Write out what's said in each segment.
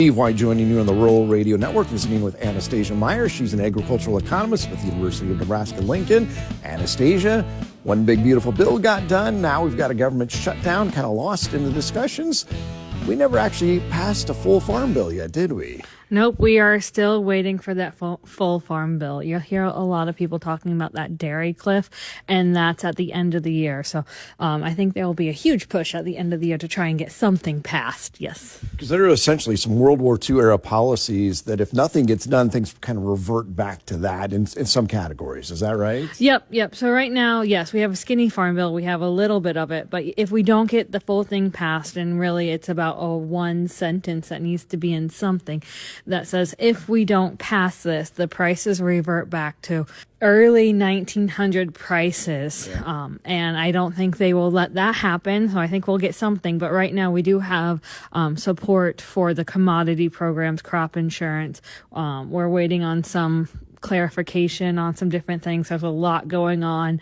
Steve White joining you on the Rural Radio Network, visiting with Anastasia Meyer. She's an agricultural economist with the University of Nebraska-Lincoln. Anastasia, one big beautiful bill got done. Now we've got a government shutdown, kind of lost in the discussions. We never actually passed a full farm bill yet, did we? Nope, we are still waiting for that full farm bill. You'll hear a lot of people talking about that dairy cliff, and that's at the end of the year. So I think there will be a huge push at the end of the year to try and get something passed, yes. Because there are essentially some World War II era policies that if nothing gets done, things kind of revert back to that in some categories. Is that right? Yep. So right now, yes, we have a skinny farm bill. We have a little bit of it. But if we don't get the full thing passed, and really it's about one sentence that needs to be in something that says, if we don't pass this, the prices revert back to early 1900 prices. Yeah. And I don't think they will let that happen. So I think we'll get something. But right now we do have support for the commodity programs, crop insurance. We're waiting on some clarification on some different things. There's a lot going on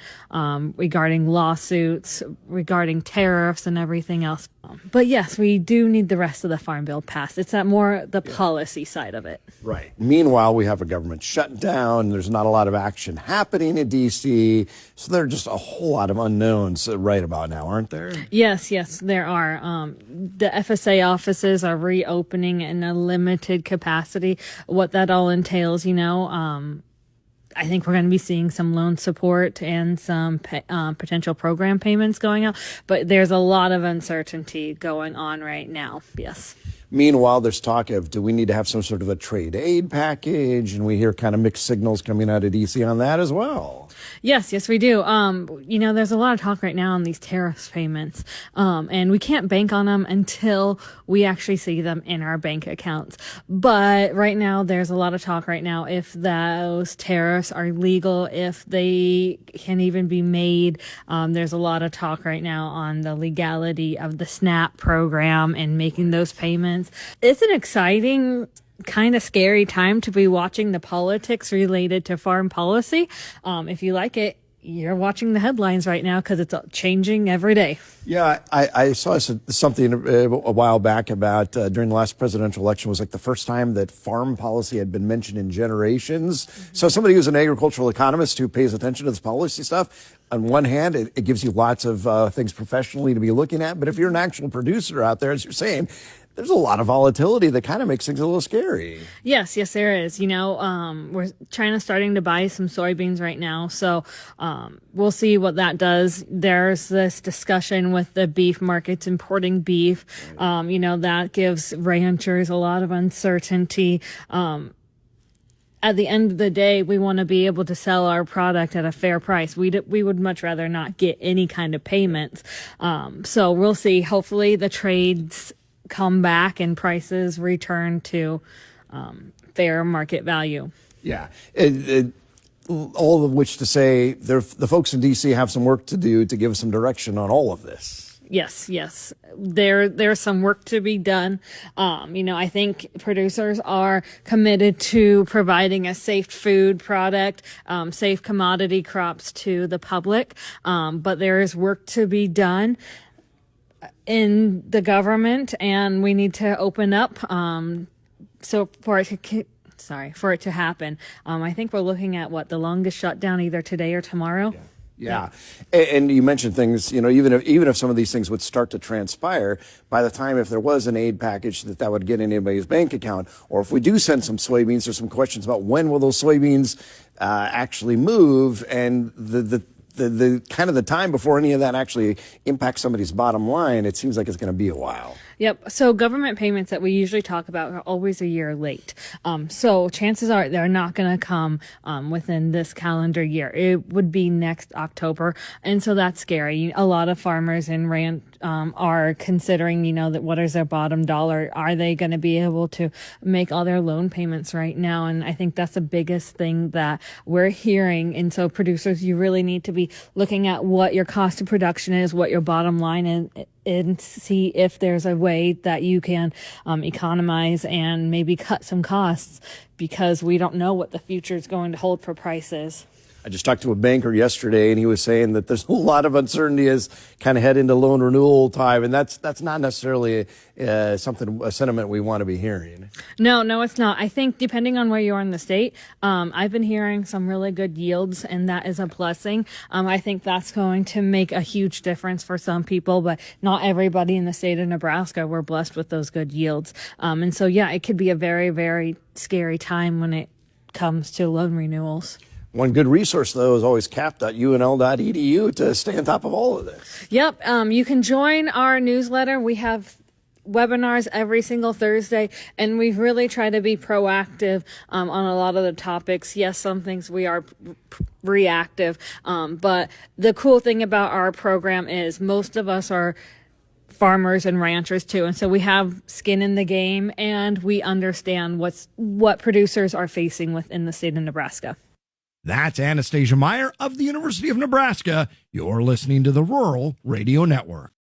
regarding lawsuits, regarding tariffs and everything else. But yes, we do need the rest of the farm bill passed. It's that more the policy side of it. Right. Meanwhile, we have a government shutdown. There's not a lot of action happening in D.C. So there are just a whole lot of unknowns right about now, aren't there? Yes, there are. The FSA offices are reopening in a limited capacity. What that all entails, I think we're going to be seeing some loan support and some potential program payments going out, but there's a lot of uncertainty going on right now. Yes. Meanwhile, there's talk of, do we need to have some sort of a trade aid package? And we hear kind of mixed signals coming out of D.C. on that as well. Yes, we do. There's a lot of talk right now on these tariffs payments, and we can't bank on them until we actually see them in our bank accounts. But right now, there's a lot of talk right now if those tariffs are legal, if they can even be made. There's a lot of talk right now on the legality of the SNAP program and making those payments. It's an exciting, kind of scary time to be watching the politics related to farm policy. If you like it, you're watching the headlines right now because it's changing every day. Yeah, I saw something a while back about during the last presidential election was like the first time that farm policy had been mentioned in generations. Mm-hmm. So somebody who's an agricultural economist who pays attention to this policy stuff, on one hand, it gives you lots of things professionally to be looking at. But if you're an actual producer out there, as you're saying, there's a lot of volatility that kind of makes things a little scary. Yes, there is. China's starting to buy some soybeans right now. So we'll see what that does. There's this discussion with the beef markets importing beef. That gives ranchers a lot of uncertainty. At the end of the day, we want to be able to sell our product at a fair price. We would much rather not get any kind of payments. So we'll see. Hopefully the trades come back and prices return to fair market value. Yeah. All of which to say the folks in D.C. have some work to do to give us some direction on all of this. Yes. There's some work to be done. I think producers are committed to providing a safe food product, safe commodity crops to the public. But there is work to be done in the government, and we need to open up for it to happen. I think we're looking at the longest shutdown either today or tomorrow. Yeah. And you mentioned things, even if some of these things would start to transpire, by the time if there was an aid package that would get in anybody's bank account, or if we do send some soybeans, there's some questions about when will those soybeans actually move, and the kind of the time before any of that actually impacts somebody's bottom line, it seems like it's going to be a while. Yep. So government payments that we usually talk about are always a year late. So chances are they're not going to come within this calendar year. It would be next October. And so that's scary. A lot of farmers in ranch are considering, that what is their bottom dollar? Are they going to be able to make all their loan payments right now? And I think that's the biggest thing that we're hearing. And so producers, you really need to be looking at what your cost of production is, what your bottom line is, and see if there's a way that you can economize and maybe cut some costs, because we don't know what the future is going to hold for prices. I just talked to a banker yesterday, and he was saying that there's a lot of uncertainty as kind of head into loan renewal time, and that's not necessarily a sentiment we want to be hearing. No, it's not. I think depending on where you are in the state, I've been hearing some really good yields, and that is a blessing. I think that's going to make a huge difference for some people, but not everybody in the state of Nebraska were blessed with those good yields. And so, yeah, it could be a very, very scary time when it comes to loan renewals. One good resource, though, is always cap.unl.edu to stay on top of all of this. Yep. You can join our newsletter. We have webinars every single Thursday, and we've really tried to be proactive on a lot of the topics. Yes, some things we are reactive, but the cool thing about our program is most of us are farmers and ranchers too, and so we have skin in the game, and we understand what producers are facing within the state of Nebraska. That's Anastasia Meyer of the University of Nebraska. You're listening to the Rural Radio Network.